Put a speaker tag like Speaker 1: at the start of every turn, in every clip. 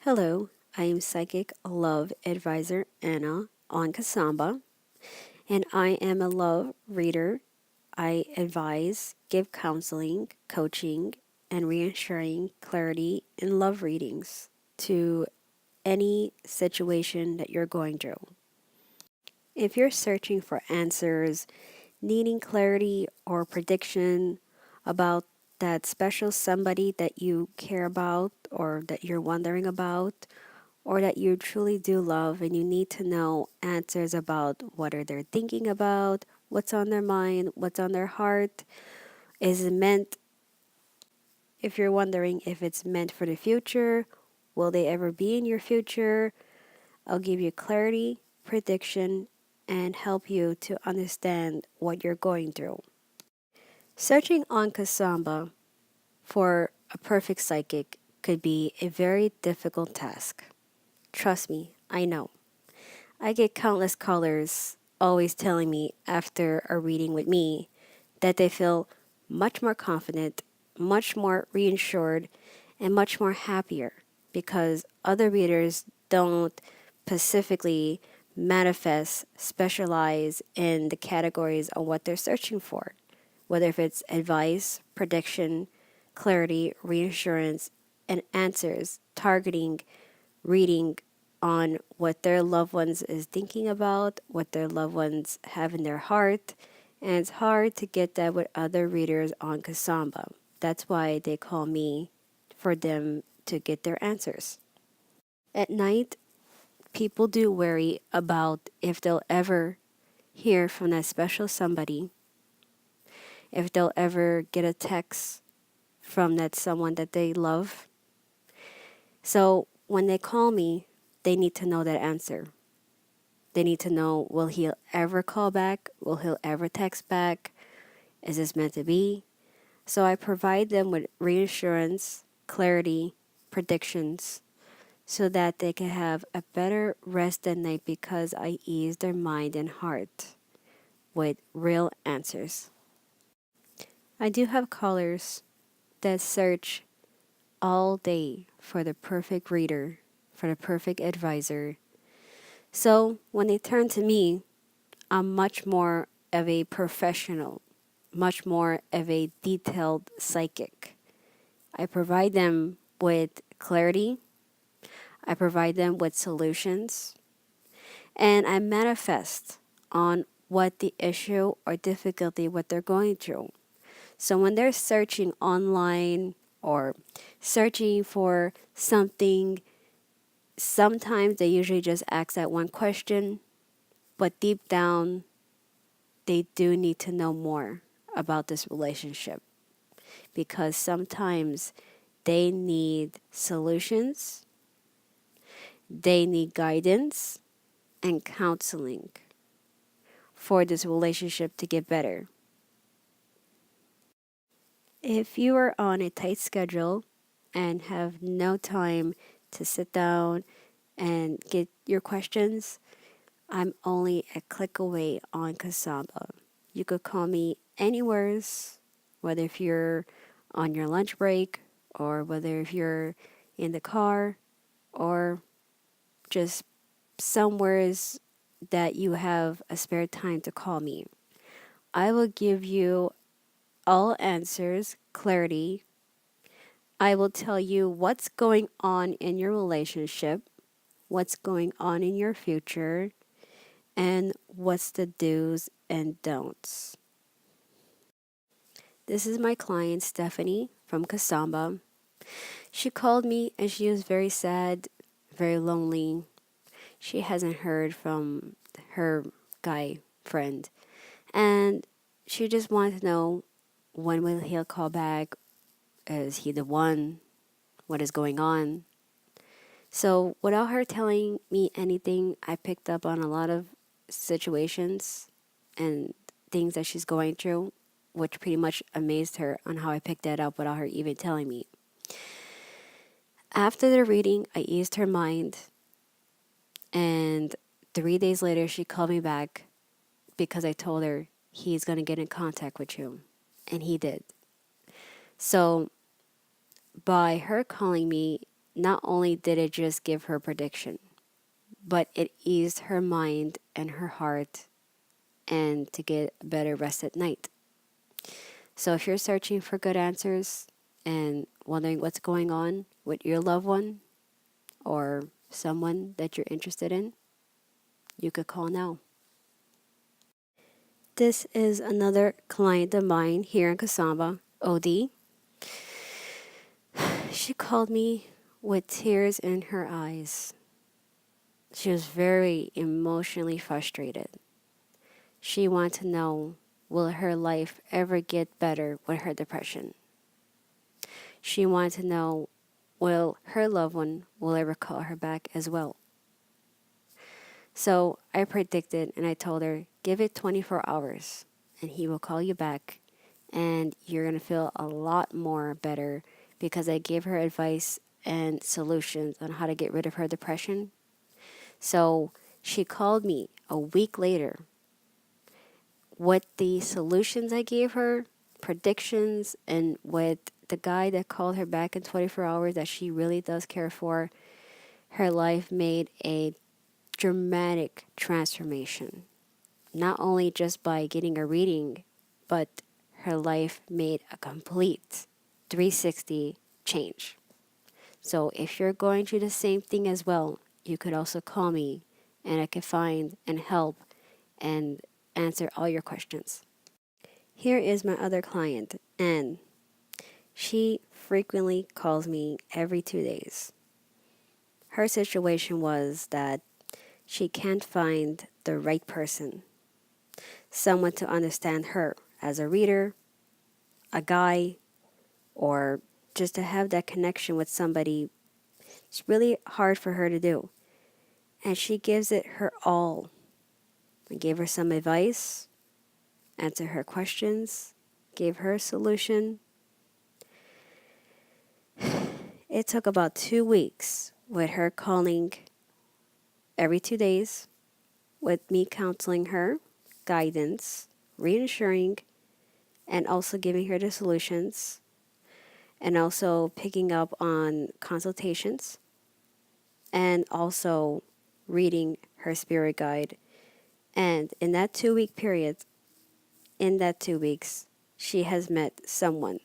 Speaker 1: Hello, I am Psychic Love Advisor Anna on Kasmaba, and I am a love reader. I advise, give counseling, coaching, and reassuring clarity in love readings to any situation that you're going through. If you're searching for answers, needing clarity or prediction about that special somebody that you care about or that you're wondering about, or that you truly do love and you need to know answers about what are they thinking about, what's on their mind, what's on their heart, is it meant, if you're wondering if it's meant for the future, will they ever be in your future? I'll give you clarity, prediction, and help you to understand what you're going through. Searching on Kasamba for a perfect psychic could be a very difficult task. Trust me, I know. I get countless callers always telling me after a reading with me that they feel much more confident, much more reassured, and much more happier because other readers don't specifically manifest, specialize in the categories of what they're searching for, whether if it's advice, prediction, clarity, reassurance, and answers targeting reading on what their loved ones is thinking about, what their loved ones have in their heart, and it's hard to get that with other readers on Kasamba. That's why they call me for them to get their answers. At night, people do worry about if they'll ever hear from that special somebody, if they'll ever get a text from that someone that they love. So when they call me, they need to know that answer. They need to know, will he ever call back? Will he ever text back? Is this meant to be? So I provide them with reassurance, clarity, predictions, so that they can have a better rest at night because I ease their mind and heart with real answers. I do have callers that search all day for the perfect reader, for the perfect advisor. So when they turn to me, I'm much more of a professional, much more of a detailed psychic. I provide them with clarity, I provide them with solutions, and I manifest on what the issue or difficulty what they're going through. So when they're searching online or searching for something, sometimes they usually just ask that one question, but deep down they do need to know more about this relationship because sometimes they need solutions, they need guidance and counseling for this relationship to get better. If you are on a tight schedule and have no time to sit down and get your questions, I'm only a click away on Kasaba. You could call me anywhere, whether if you're on your lunch break or whether if you're in the car or just somewheres that you have a spare time to call me. I will give you all answers, clarity. I will tell you what's going on in your relationship, what's going on in your future, and what's the do's and don'ts. This is my client Stephanie from Kasamba. She called me and she was very sad, very lonely. She hasn't heard from her guy friend and she just wanted to know when will he call back? Is he the one? What is going on? So without her telling me anything, I picked up on a lot of situations and things that she's going through, which pretty much amazed her on how I picked that up without her even telling me. After the reading, I eased her mind, and 3 days later, she called me back because I told her he's going to get in contact with you, and he did. So, by her calling me, not only did it just give her prediction, but it eased her mind and her heart and to get a better rest at night. So if you're searching for good answers and wondering what's going on with your loved one or someone that you're interested in, you could call now. This is another client of mine here in Kasmaba, OD. She called me with tears in her eyes. She was very emotionally frustrated. She wanted to know, will her life ever get better with her depression? She wanted to know, will her loved one will ever call her back as well? So I predicted and I told her, give it 24 hours and he will call you back and you're going to feel a lot more better because I gave her advice and solutions on how to get rid of her depression. So she called me a week later with the solutions I gave her, predictions, and with the guy that called her back in 24 hours that she really does care for. Her life made a dramatic transformation, not only just by getting a reading, but her life made a complete 360 change. So if you're going through the same thing as well, you could also call me and I can find and help and answer all your questions. Here is my other client, Anne. She frequently calls me every 2 days. Her situation was that she can't find the right person, someone to understand her as a reader, a guy, or just to have that connection with somebody. It's really hard for her to do. And she gives it her all. I gave her some advice, answered her questions, gave her a solution. It took about 2 weeks with her calling every 2 days, with me counseling her, guidance, reassuring, and also giving her the solutions, and also picking up on consultations, and also reading her spirit guide. And in that 2 week period, in that 2 weeks, she has met someone.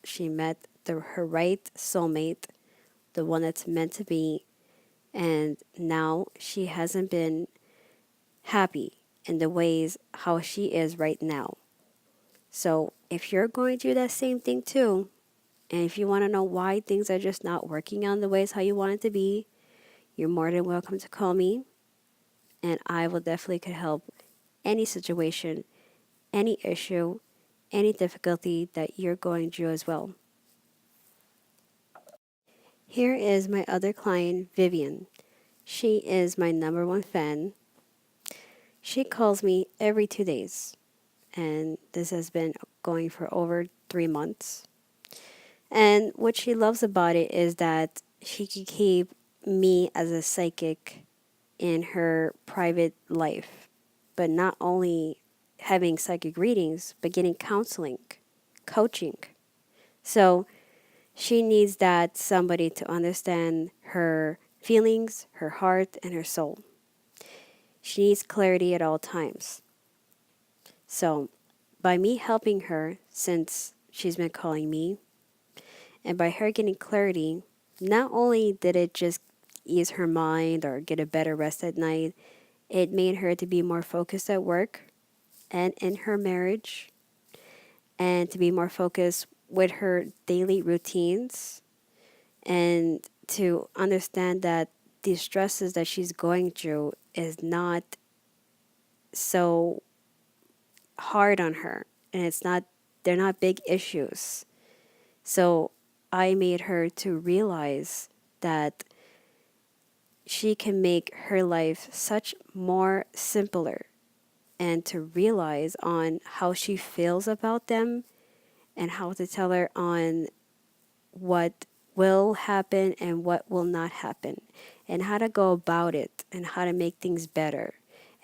Speaker 1: She met her right soulmate, the one that's meant to be, and now she hasn't been happy in the ways how she is right now. So if you're going through that same thing too, and if you want to know why things are just not working on the ways how you want it to be, you're more than welcome to call me, and I will definitely could help any situation, any issue, any difficulty that you're going through as well. Here is my other client, Vivian. She is my number one fan. She calls me every 2 days, and this has been going for over 3 months. And what she loves about it is that she can keep me as a psychic in her private life, but not only having psychic readings, but getting counseling, coaching. So she needs that somebody to understand her feelings, her heart, and her soul. She needs clarity at all times. So by me helping her, since she's been calling me, and by her getting clarity, not only did it just ease her mind or get a better rest at night, it made her to be more focused at work and in her marriage, and to be more focused with her daily routines, and to understand that the stresses that she's going through is not so hard on her, and they're not big issues. So I made her to realize that she can make her life such more simpler, and to realize on how she feels about them and how to tell her on what will happen and what will not happen, and how to go about it, and how to make things better,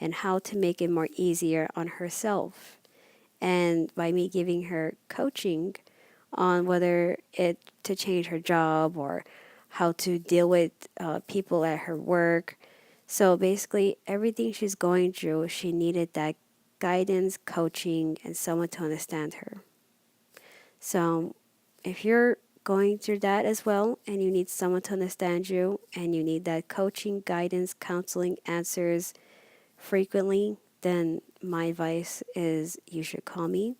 Speaker 1: and how to make it more easier on herself. And by me giving her coaching on whether it to change her job or how to deal with people at her work. So basically, everything she's going through, she needed that guidance, coaching, and someone to understand her. So if you're going through that as well and you need someone to understand you and you need that coaching, guidance, counseling, answers frequently, then my advice is you should call me.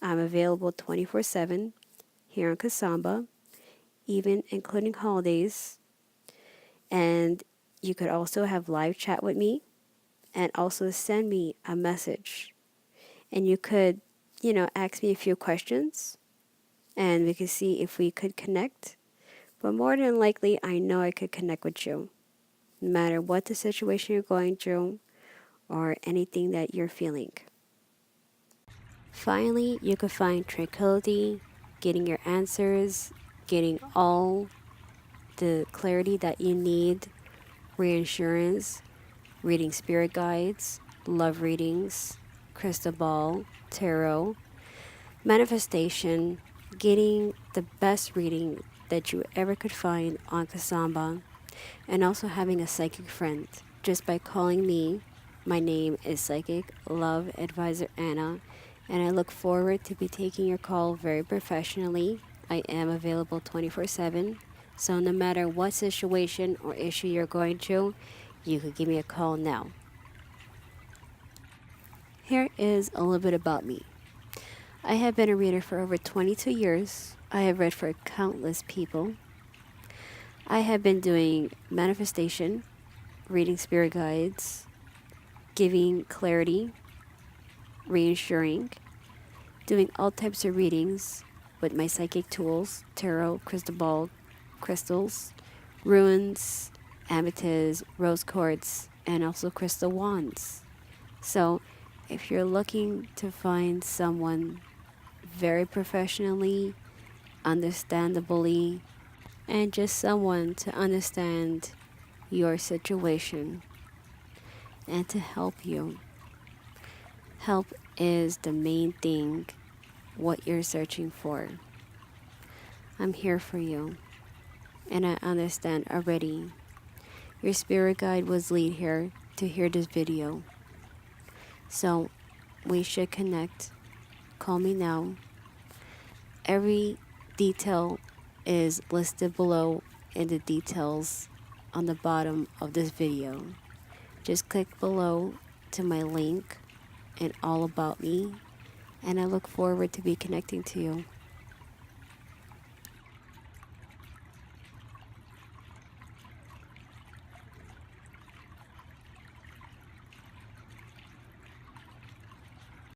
Speaker 1: I'm available 24/7 here in Kasamba, even including holidays. And you could also have live chat with me and also send me a message. And you could, ask me a few questions and we could see if we could connect. But more than likely, I know I could connect with you, no matter what the situation you're going through or anything that you're feeling. Finally, you could find tranquility, getting your answers, getting all the clarity that you need, reassurance, reading spirit guides, love readings, crystal ball, tarot, manifestation, getting the best reading that you ever could find on Kasamba, and also having a psychic friend. Just by calling me, my name is Psychic Love Advisor Anna, and I look forward to be taking your call very professionally. I am available 24/7, so no matter what situation or issue you're going through, you could give me a call now. Here is a little bit about me. I have been a reader for over 22 years. I have read for countless people. I have been doing manifestation, reading spirit guides, giving clarity, reassuring, doing all types of readings with my psychic tools, tarot, crystal ball, crystals, runes, amethyst, rose quartz, and also crystal wands. So if you're looking to find someone very professionally, understandably, and just someone to understand your situation and to help you. Help is the main thing, what you're searching for. I'm here for you, and I understand already. Your spirit guide was lead here to hear this video. So we should connect. Call me now. Every detail is listed below in the details on the bottom of this video. Just click below to my link and all about me, and I look forward to be connecting to you.